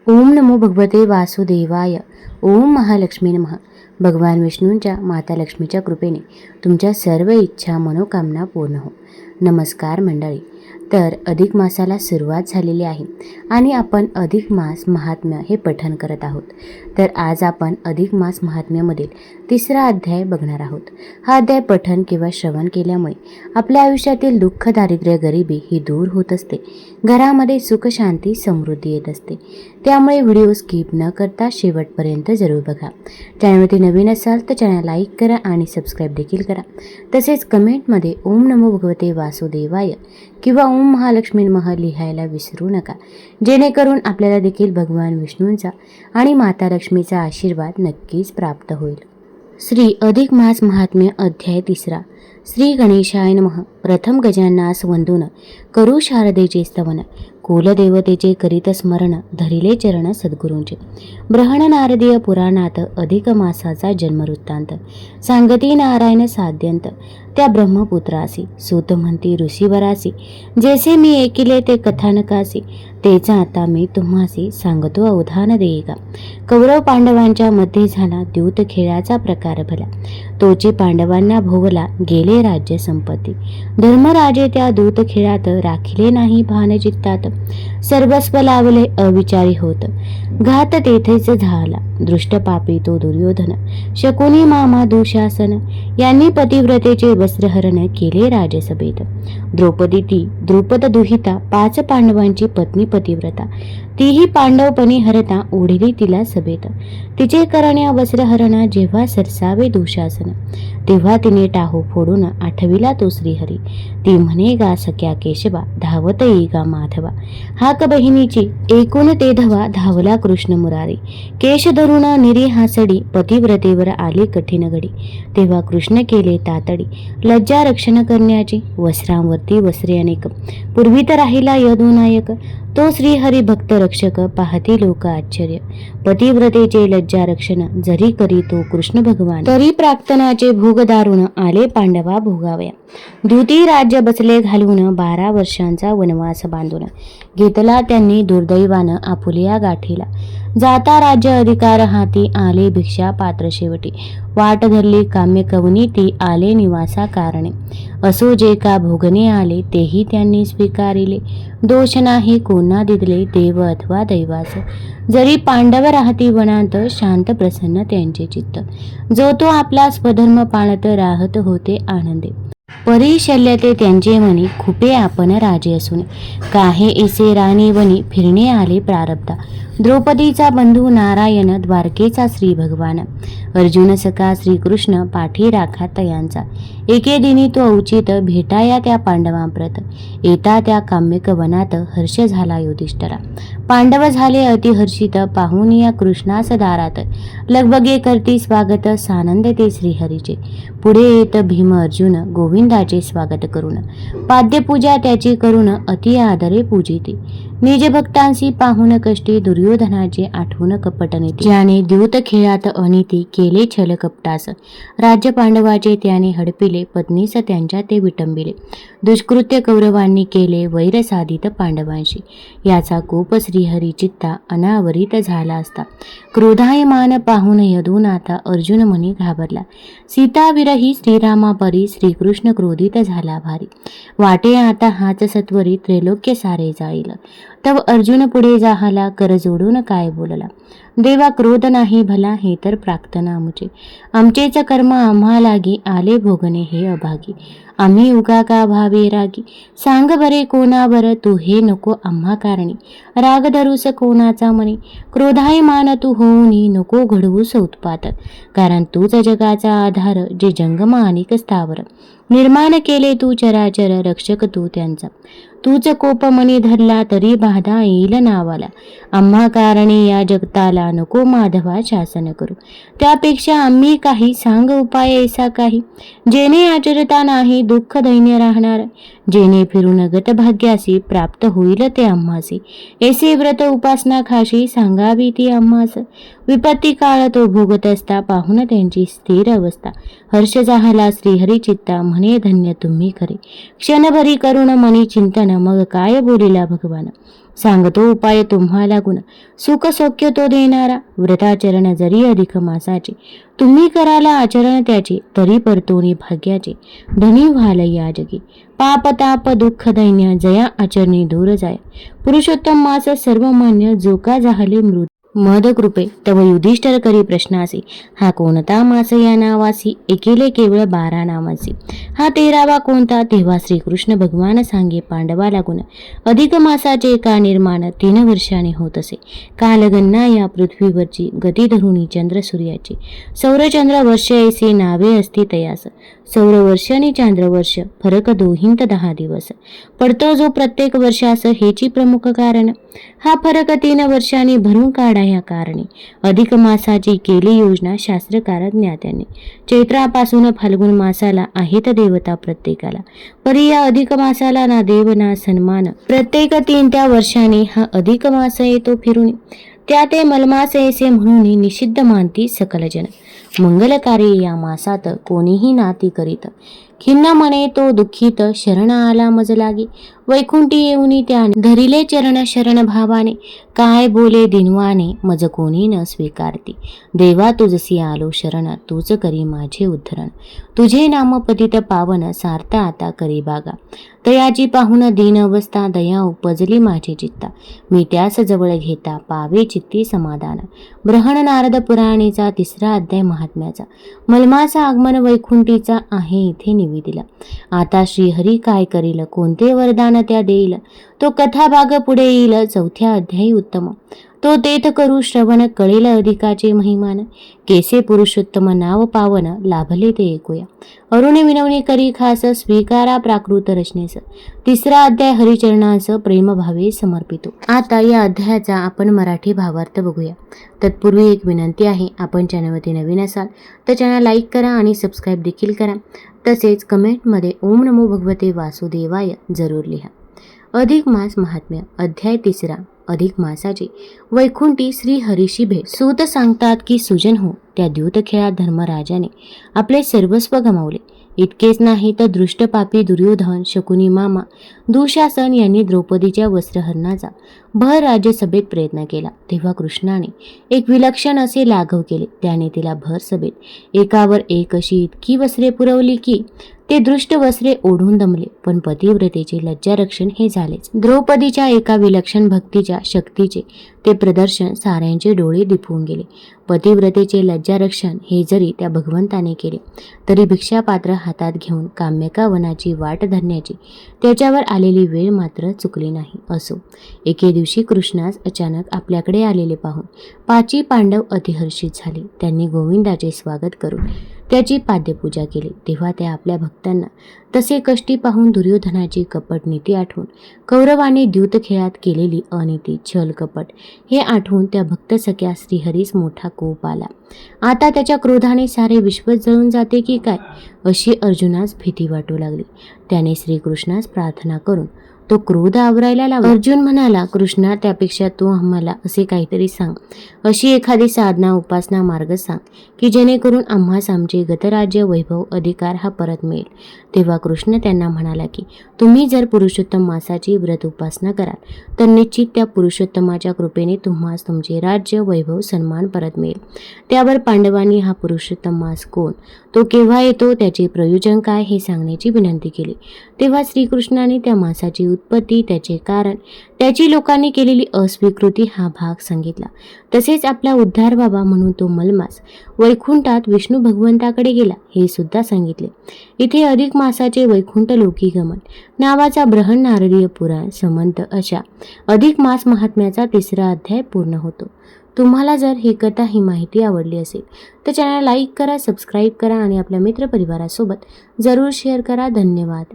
ओम नमो भगवते वासुदेवाय. ओम महालक्ष्मी नमः. भगवान विष्णूंच्या माता लक्ष्मीच्या कृपेने तुमच्या सर्व इच्छा मनोकामना पूर्ण हो. नमस्कार मंडळी. तर अधिक मासाला सुरुवात झालेली आहे आणि आपण अधिक मास महात्म्य हे पठण करत आहोत. तर आज आपण अधिक मास महात्म्यामधील 3रा अध्याय बघणार आहोत. हा अध्याय पठण किंवा श्रवण केल्यामुळे आपल्या आयुष्यातील दुःख, दारिद्र्य, गरिबी ही दूर होत असते. घरामध्ये सुख, शांती, समृद्धी येत असते. त्यामुळे व्हिडिओ स्किप न करता शेवटपर्यंत जरूर बघा. चॅनलवरती नवीन असाल तर चॅनल लाईक करा आणि सबस्क्राईब देखील करा. तसेच कमेंटमध्ये ओम नमो भगवते वासुदेवाय किंवा ओम महालक्ष्मी नमः लिहायला विसरू नका, जेणेकरून आपल्याला देखील भगवान विष्णूंचा आणि माता लक्ष्मीचा आशीर्वाद नक्कीच प्राप्त होईल. श्री अधिक मास महात्म्य अध्याय 3. श्री गणेशाय नमः. प्रथम गजाननास वंदून करू शारदेचे स्तवन, कुलदेवतेचे करीत स्मरण, धरिले चरण सद्गुरूंचे. ब्रहण नारदीय पुराणात अधिक मासाचा जन्मवृत्तांत. सांगती नारायण साध्यंत त्या ब्रह्मपुत्रासी, सूत म्हणती ऋषीवरासी, जैसे मी ऐकिले ते कथानकासी, तेचा आता मी तुम्हासी सांगतो अवधान देईगा. कौरव पांडवांच्या मध्ये झाला द्यूत खेळाचा प्रकार भला, तोची पांडवांना भोगला गेले राज्य संपत्ती. धर्मराजे त्या दूत खेळात राखिले नाही भान चित्तात, सर्वस्व लावले अविचारी होत. घात तेथेच झाला दृष्ट पापी तो दुर्योधन, शकुनी मामा दुःशासन, यांनी पतिव्रतेचे वस्त्रहरण केले राजसभेत. द्रौपदी ती द्रुपद दुहिता, 5 पांडवांची पत्नी पतिव्रता, तीही पांडवपणी हरता ओढिली तिला सभेत. तिचे करण्या वस्त्रहरणा जेव्हा सरसावे दुःशासन, तेव्हा तिने टाहू फोडून आठविला तो श्रीहरी. ती म्हणे गा सख्या केशवा, धावत येई गा माधवा. हाक बहिणीची एकूण ते धवा, धावला कृष्ण मुरारी. केश धरून निरी हासडी, पतिव्रतेवर आली कठीण घडी. तेव्हा कृष्ण केले तातडी, लज्जा रक्षण करण्याची. वस्त्रांवरती वस्त्रे अनेक, पूर्वी तर राहिला यदुनायक, तो श्रीहरी भक्त रक्षक, पाहती लोक आश्चर्य. पतिव्रतेचे लज्जा रक्षण जरी करी तो कृष्ण भगवान, तरी प्राक्तनाचे भोग दारुण आले पांडवा भोगावया. द्युती राज्य बसले घालून, 12 वर्षांचा वनवास बांधून. घेतला त्यांनी दुर्दैवानं आपुलिया गाठीला, जाता राज्य अधिकार हाती, आले भिक्षा पात्र शेवटी. वाट धरली काम्य कवनी ती, आले निवासा कारणे. असो जे का भोगणे आले, तेही त्यांनी स्वीकारिले. दोष नाही कोणा दिदले, देव अथवा दैवास. जरी पांडव राहती वनांत, शांत प्रसन्न त्यांचे चित्त. जो तो आपला स्वधर्म पाळत राहत होते आनंदे. परी शल्यते त्यांचे मनी, खुपे आपण राजे असून. काहे ऐसे राणी वनी, फिरणे आले प्रारब्धा. द्रौपदीचा बंधू नारायण, द्वारकेचा श्री भगवान. अर्जुन सखा श्रीकृष्ण, पाठी राखा तयांचा. एके दिनी तो औचित, भेटाया त्या पांडवांप्रत. येता त्या काम्यक वनात, हर्ष झाला युधिष्ठिरा. पांडव झाले अतिहर्षित, पाहून या कृष्णास दारात. लगबगे करती स्वागत, सानंद ते श्रीहरीचे. पुढे येत भीम अर्जुन, गोविंदाचे स्वागत करून. पाद्यपूजा त्याची करून, अति आदरे पूजिती. निज भक्तांशी पाहून कष्टी, दुर्योधनाचे आठवून कपटनीती. ज्याने द्यूत खेळात अनिती, केले छल कपटास. राज्य पांडवाचे त्याने हडपिले, पत्नीस त्यांच्या ते विटंबिले. दुष्कृत्य कौरवांनी केले, वैर साधित पांडवांशी. याचा कोप श्रीहरी चित्ता, अनावरित झाला असता. क्रोधायमान पाहून यदुनाथा, अर्जुन मनी घाबरला. सीता विरही श्रीरामापरी, श्रीकृष्ण क्रोधित झाला भारी. वाटे आता हाच सत्वरी, त्रैलोक्य सारे जाईल. तव अर्जुन पुढे जाहला, कर जोडून काय बोलला. देवा क्रोध नाही भला, हे तर प्राक्तन आमचे. आमचेच कर्म आम्हा लागी, आले भोगणे हे अभागी. आम्ही उगा का भावे रागी, सांग बरे कोणावर तू हे नको आम्हा कारणी. राग धरूस कोणाचा मनी, क्रोधायमान तू होऊनी, नको घडवूस उत्पात. कारण तूच जगाचा आधार, जे जंगम अनिक स्थावर. निर्माण केले तू चराचर, रक्षक तू त्यांचा. तूच कोप मनी धरला, तरी बाधा येईल नावाला. आम्हा कारणी या जगताला, नको माधवा शासन करू. त्यापेक्षा आम्ही काही सांग उपाय ऐसा काही, जेणे आचरता नाही दुःख दैन्य राहणार. जेणे फिरून गत भाग्यासी, प्राप्त होईल ते आम्हासी. ऐसे व्रत उपासना खाशी, सांगावी ती आम्हास. विपत्ती काळ तो भोगत असता, पाहून त्यांची स्थिर अवस्था. हर्ष झाला श्रीहरी चित्ता, म्हणे धन्य तुम्ही खरे. क्षणभरी करुण मनी चिंतन, मग काय बोलिला भगवान. सांगतो उपाय तुम्हाला गुण, सुख सौख्य तो देणारा. व्रताचरण जरी अधिक मासाचे, तुम्ही कराला आचरण त्याचे, तरी परतोनी भाग्याचे, धनी व्हाल या जगी. पाप ताप दुःख दैन्य, जया आचरणी दूर जाय. पुरुषोत्तम मास सर्वमान्य, जो का जाहले मृत. मद कृपे तव युधिष्ठर करी प्रश्नासी, हा कोणता मास या नावासी, एकेले केवळ 12 नामासी. हा 13वा कोणता, तेव्हा श्रीकृष्ण भगवान सांगे पांडवाला गुण. अधिक मासाचे का निर्माण, 3 वर्षाने होत असे. कालगणना या पृथ्वीवरची, गती धरुणी चंद्र सूर्याची. सौरचंद्र वर्ष ऐसे नावे असती तयास, सौरवर्ष आणि चांद्रवर्ष फरक दोहींत 10 दिवस. पडतो जो प्रत्येक वर्षास, हेची प्रमुख कारण. हा फरक 3 वर्षांनी भरून काढा ह्या कारणे. अधिक मासाची केली योजना शास्त्रकार ज्ञात्यांनी. चैत्रापासून फाल्गुन मासाला आहेत देवता प्रत्येकाला, परी या अधिक मासाला ना देव ना सन्मान. प्रत्येक 3 त्या वर्षाने हा अधिक मास येतो फिरून, त्या ते मलमास ऐसे म्हणून निषिद्ध मानती सकल जन. मंगलकार्य या मासात कोणीही नाती करीत, खिन्न मने तो दुःखित, शरण आला मज लागे. वैकुंठी येऊनी त्याने, धरिले चरण शरण भावाने. काय बोले दिनवाने, मज कोणी न स्वीकारती. देवा तुझसी आलो शरण, तूच करी माझे उद्धरण. तुझे नाम पतित पावन, सार्थ आता करी बागा. तयाची पाहून दीन अवस्था, दया उपजली माझे चित्ता. मी त्यास जवळ घेता, पावे चित्ती समाधान. ब्रहण नारद पुराणेचा 3रा अध्याय महात्म्याचा. मलमाचा आगमन वैकुंठीचा आहे इथे निवेदिला. आता श्रीहरी काय करील, कोणते वरदान त्या देईल, तो कथा भाग पुढे येईल 4थ्या अध्यायी उत्तम. तो तेथ करू श्रवण, कळेल अधिकाचे महिमान. केसे पुरुषोत्तम नाव पावन, लाभले ते ऐकूया. अरुणी विनवणी करी खास, स्वीकारा प्राकृत रचनेस. 3रा अध्याय हरिचरणास प्रेमभावे समर्पितो. आता या अध्यायाचा आपण मराठी भावार्थ बघूया. तत्पूर्वी एक विनंती आहे, आपण चॅनलवरती नवीन असाल तर चॅनल लाईक करा आणि सबस्क्राईब देखील करा. तसेच कमेंटमध्ये ओम नमो भगवते वासुदेवाय जरूर लिहा. अधिक मास महात्म्य अध्याय 3. अधिक मासाचे. वैकुंठी श्री हरीशी भेट. सूत सांगतात की सुजन हो, त्या द्यूत खेळात धर्मराजाने आपले सर्वस्व गमावले. इतकेच नाही तर दृष्ट पापी दुर्योधन, शकुनी मामा, दुःशासन यांनी द्रौपदीच्या वस्त्रहरणाचा भर राज्यसभेत प्रयत्न केला. तेव्हा कृष्णाने एक विलक्षण असे लाघव केले. त्याने तिला भर सभेत एकावर एक अशी इतकी वस्त्रे पुरवली की ते दृष्ट वस्त्रे ओढून दमले. पण पतिव्रतेचे लज्जारक्षण हे झालेच. द्रौपदीच्या एका विलक्षण भक्तीच्या शक्तीचे ते प्रदर्शन साऱ्यांचे डोळे दिपवून गेले. पतिव्रतेचे लज्जारक्षण हे जरी त्या भगवंताने केले, तरी भिक्षापात्र हातात घेऊन काम्यका वनाची वाट धरण्याची त्याच्यावर आलेली वेळ मात्र चुकली नाही. असो, एके दिवशी कृष्णास अचानक आपल्याकडे आलेले पाहून 5 पांडव अतिहर्षित झाले. त्यांनी गोविंदाचे स्वागत करून त्याची पाद्यपूजा केली. तेव्हा त्या आपल्या भक्तांना तसे कष्टी पाहून दुर्योधनाची कपट नीती आठवून, कौरवाने द्यूत खेळात केलेली अनिती छल कपट हे आठवून त्या भक्त सख्या श्रीहरीस मोठा कोप आला. आता त्याच्या क्रोधाने सारे विश्व जळून जाते की काय, अशी अर्जुनास भीती वाटू लागली. त्याने श्रीकृष्णास प्रार्थना करून तो क्रोध आवरायला लावला. अर्जुन म्हणाला, कृष्णा, त्यापेक्षा तू आम्हाला असे काहीतरी सांग, अशी एखादी साधना उपासना मार्ग सांग की जेणेकरून आम्हास आमचे गतराज्य वैभव अधिकार हा परत मिळेल. तेव्हा कृष्ण त्यांना म्हणाला की तुम्ही जर पुरुषोत्तम मासाची व्रत उपासना कराल तर निश्चित त्या पुरुषोत्तमाच्या कृपेने तुम्हास तुमचे राज्य वैभव सन्मान परत मिळेल. त्यावर पांडवांनी हा पुरुषोत्तम मास कोण, तो केव्हा येतो, त्याचे प्रयोजन काय हे सांगण्याची विनंती केली. तेव्हा श्रीकृष्णाने त्या मासाची उत्पत्ती, त्याचे कारण, त्याची लोकांनी केलेली अस्वीकृती हा भाग सांगितला. तसेच आपला उद्धार व्हावा म्हणून तो मलमास वैकुंठात विष्णू भगवंताकडे गेला हे सुद्धा सांगितले. इथे अधिक मासाचे वैकुंठ लोकी गमन नावाचा ब्रहण नारदीय पुराण संबंध अशा अधिक मास महात्म्याचा 3रा अध्याय पूर्ण होतो. तुम्हाला जर ही कथा, ही माहिती आवडली असेल तर चॅनल लाईक करा, सबस्क्राईब करा आणि आपल्या मित्रपरिवारासोबत जरूर शेअर करा. धन्यवाद.